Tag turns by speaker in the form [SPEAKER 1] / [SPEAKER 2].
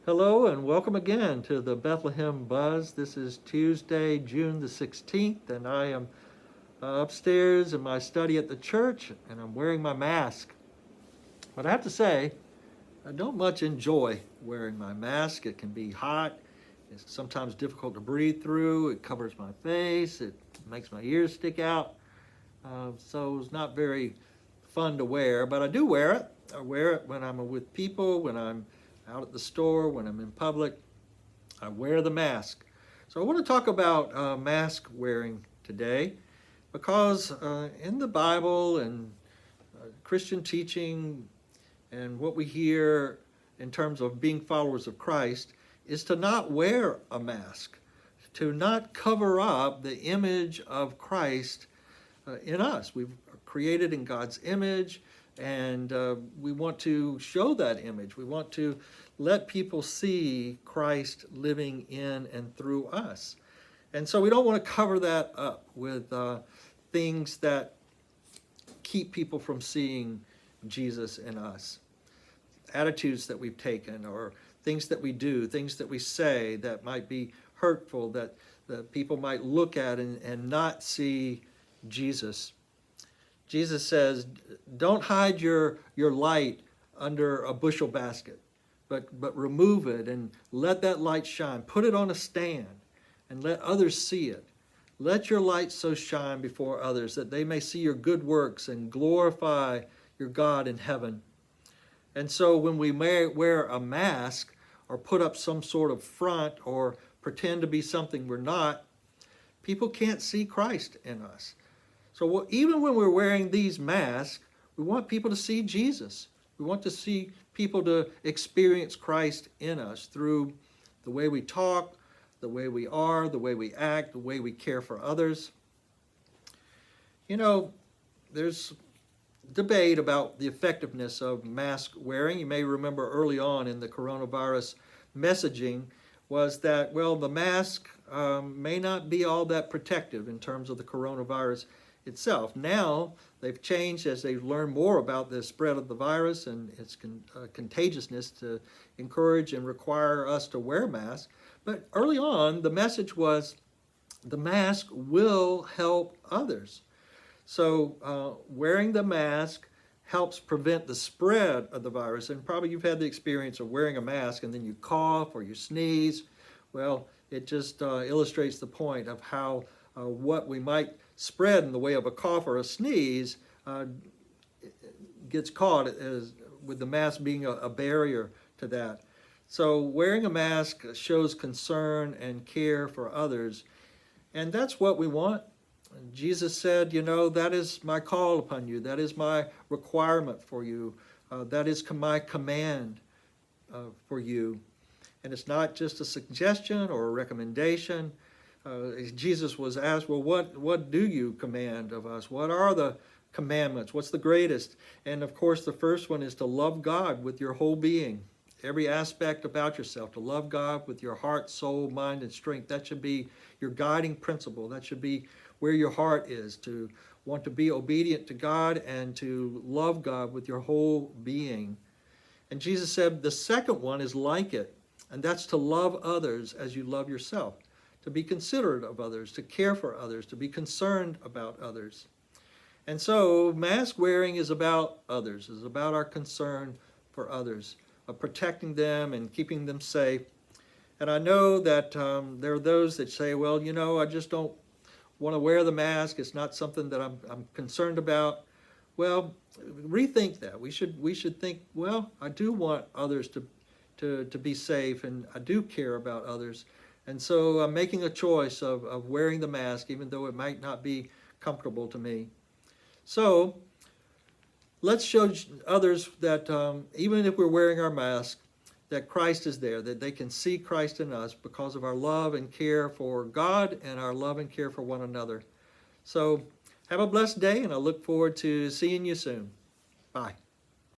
[SPEAKER 1] Hello and welcome again to the Bethlehem Buzz. This is Tuesday, June the 16th, and I am upstairs in my study at the church, and I'm wearing my mask. But I have to say, I don't much enjoy wearing my mask. It can be hot. It's sometimes difficult to breathe through. It covers my face. It makes my ears stick out. So it's not very fun to wear, but I do wear it. I wear it when I'm with people, when I'm out at the store, when I'm in public. I wear the mask. So I want to talk about mask wearing today because in the Bible and Christian teaching and what we hear in terms of being followers of Christ is to not wear a mask, to not cover up the image of Christ in us. We've created in God's image, and we want to show that image. We want to let people see Christ living in and through us. And so we don't want to cover that up with things that keep people from seeing Jesus in us. Attitudes that we've taken, or things that we do, things that we say that might be hurtful, that people might look at and not see Jesus. Jesus says, don't hide your light under a bushel basket, but remove it and let that light shine. Put it on a stand and let others see it. Let your light so shine before others that they may see your good works and glorify your God in heaven. And so when we wear a mask or put up some sort of front or pretend to be something we're not, people can't see Christ in us. So even when we're wearing these masks, we want people to see Jesus. We want to see people to experience Christ in us through the way we talk, the way we are, the way we act, the way we care for others. You know, there's debate about the effectiveness of mask wearing. You may remember early on in the coronavirus messaging was that, well, the mask may not be all that protective in terms of the coronavirus itself. Now they've changed as they've learned more about the spread of the virus and its contagiousness to encourage and require us to wear masks. But early on, the message was the mask will help others. So wearing the mask helps prevent the spread of the virus. And probably you've had the experience of wearing a mask and then you cough or you sneeze. Well, it just illustrates the point of how what we might spread in the way of a cough or a sneeze gets caught with the mask being a barrier to that. So wearing a mask shows concern and care for others, and that's what we want. Jesus said, you know, that is my call upon you. That is my requirement for you. That is my command for you. And it's not just a suggestion or a recommendation. Jesus was asked, well, what do you command of us? What are the commandments? What's the greatest? And of course, the first one is to love God with your whole being, every aspect about yourself, to love God with your heart, soul, mind, and strength. That should be your guiding principle. That should be where your heart is, to want to be obedient to God and to love God with your whole being. And Jesus said the second one is like it, and that's to love others as you love yourself, to be considerate of others, to care for others, to be concerned about others. And so mask wearing is about others, is about our concern for others, of protecting them and keeping them safe. And I know that there are those that say, well, you know, I just don't want to wear the mask. It's not something that I'm concerned about. Well, rethink that. We should think, well, I do want others to be safe, and I do care about others. And so I'm making a choice of wearing the mask, even though it might not be comfortable to me. So let's show others that even if we're wearing our mask, that Christ is there, that they can see Christ in us because of our love and care for God and our love and care for one another. So have a blessed day, and I look forward to seeing you soon. Bye.